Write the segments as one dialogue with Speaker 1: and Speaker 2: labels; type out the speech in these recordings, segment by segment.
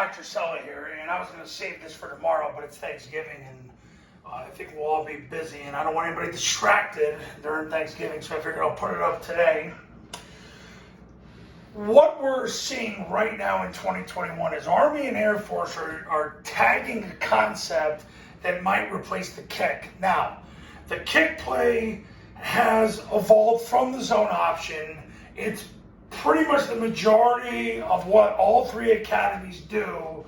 Speaker 1: Dr. Cella here, and I was going to save this for tomorrow, but it's Thanksgiving, and I think we'll all be busy, and I don't want anybody distracted during Thanksgiving, so I figured I'll put it up today. What we're seeing right now in 2021 is Army and Air Force are tagging a concept that might replace the kick. Now, the kick play has evolved from the zone option. It's pretty much the majority of what all three academies do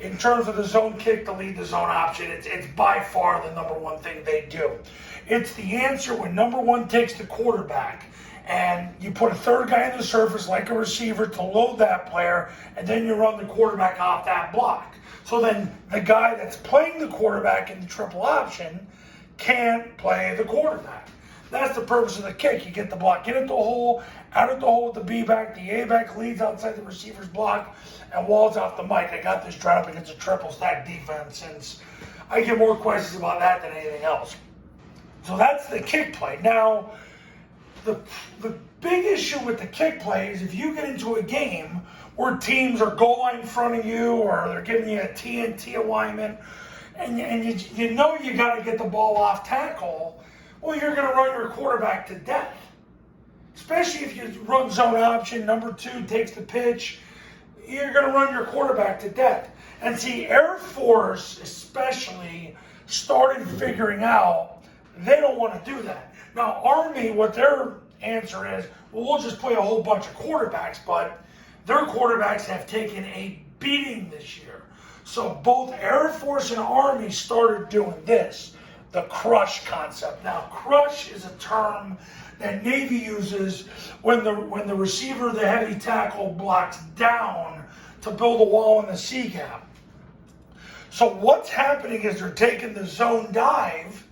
Speaker 1: in terms of the zone kick to lead the zone option. It's by far the number one thing they do. It's the answer when number one takes the quarterback and you put a third guy in the surface like a receiver to load that player, and then you run the quarterback off that block. So then the guy that's playing the quarterback in the triple option can't play the quarterback. That's the purpose of the kick. You get the block in at the hole, out at the hole with the B-back. The A-back leads outside the receiver's block and walls off the mic. I got this drawn up against a triple stack defense since I get more questions about that than anything else. So that's the kick play. Now, the big issue with the kick play is if you get into a game where teams are goal line in front of you or they're giving you a TNT alignment and you know you got to get the ball off tackle, well, you're going to run your quarterback to death. Especially if you run zone option, number two takes the pitch, you're going to run your quarterback to death. And see, Air Force especially started figuring out they don't want to do that. Now, Army, what their answer is, well, we'll just play a whole bunch of quarterbacks, but their quarterbacks have taken a beating this year. So both Air Force and Army started doing this, the crush concept. Now, crush is a term that Navy uses when the receiver, the heavy tackle, blocks down to build a wall in the C gap. So what's happening is they're taking the zone dive,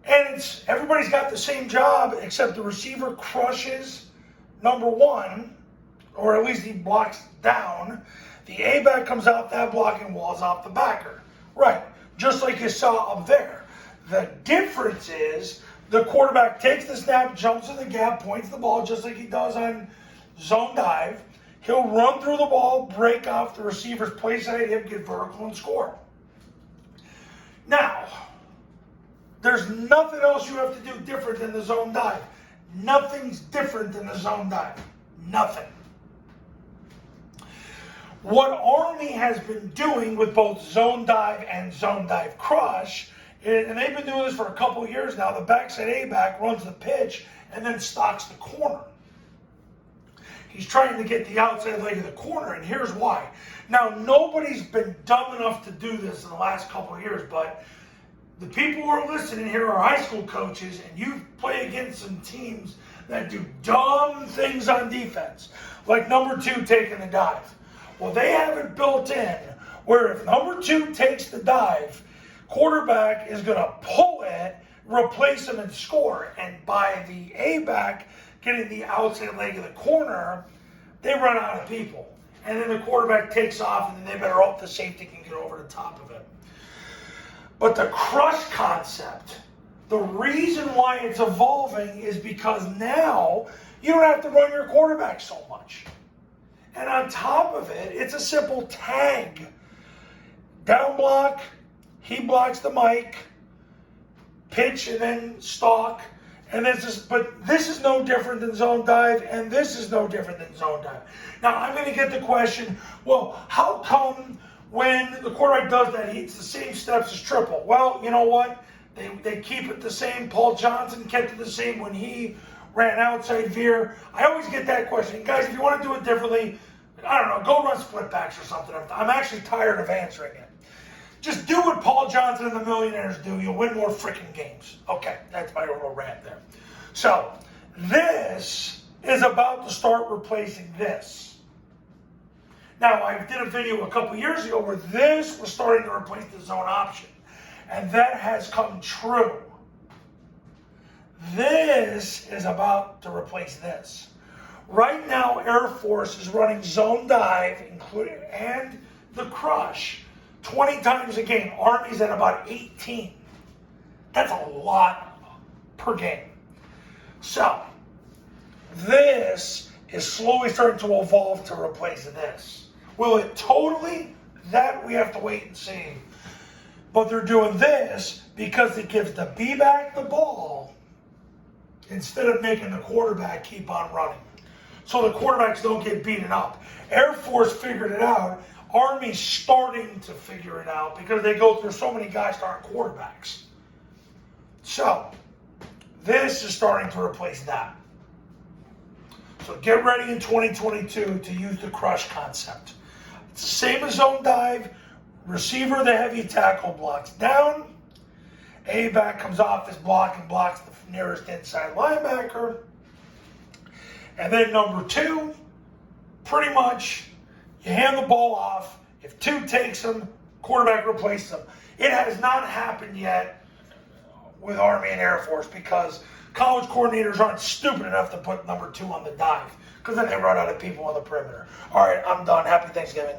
Speaker 1: and everybody's got the same job except the receiver crushes number one, or at least he blocks down. The A-back comes out that block and walls off the backer. Right, just like you saw up there. The difference is the quarterback takes the snap, jumps in the gap, points the ball just like he does on zone dive. He'll run through the ball, break off the receiver's play side, him get vertical and score. Now, there's nothing else you have to do different than the zone dive. Nothing's different than the zone dive. Nothing. What Army has been doing with both zone dive and zone dive crush, and they've been doing this for a couple of years now, the backside A-back runs the pitch and then stalks the corner. He's trying to get the outside leg of the corner, and here's why. Now, nobody's been dumb enough to do this in the last couple of years, but the people who are listening here are high school coaches, and you play against some teams that do dumb things on defense, like number two taking the dive. Well, they have it built in where if number two takes the dive, quarterback is going to pull it, replace him, and score. And by the A-back getting the outside leg of the corner, they run out of people. And then the quarterback takes off, and then they better hope the safety can get over the top of it. But the crush concept, the reason why it's evolving is because now you don't have to run your quarterback so much. And on top of it, it's a simple tag. Down block, he blocks the mic, pitch and then stalk. And this is no different than zone dive, and this is no different than zone dive. Now, I'm going to get the question, well, how come when the quarterback does that, it's the same steps as triple? Well, you know what? They keep it the same. Paul Johnson kept it the same when he ran outside veer. I always get that question. Guys, if you want to do it differently, I don't know, go run split backs or something. I'm actually tired of answering it. Just do what Paul Johnson and the Millionaires do. You'll win more freaking games. Okay, that's my little rant there. So, this is about to start replacing this. Now, I did a video a couple years ago where this was starting to replace the zone option. And that has come true. This is about to replace this. Right now, Air Force is running zone dive and the crush 20 times a game. Army's at about 18. That's a lot per game. So, this is slowly starting to evolve to replace this. Will it totally? That we have to wait and see. But they're doing this because it gives the B-back the ball instead of making the quarterback keep on running. So the quarterbacks don't get beaten up. Air Force figured it out. Army's starting to figure it out because they go through so many guys that aren't quarterbacks. So this is starting to replace that. So get ready in 2022 to use the crush concept. It's the same as zone dive. Receiver, the heavy tackle, blocks down. A-back comes off his block and blocks the nearest inside linebacker. And then number 2, pretty much, you hand the ball off. If 2 takes him, quarterback replaces him. It has not happened yet with Army and Air Force because college coordinators aren't stupid enough to put number 2 on the dive because then they run out of people on the perimeter. All right, I'm done. Happy Thanksgiving.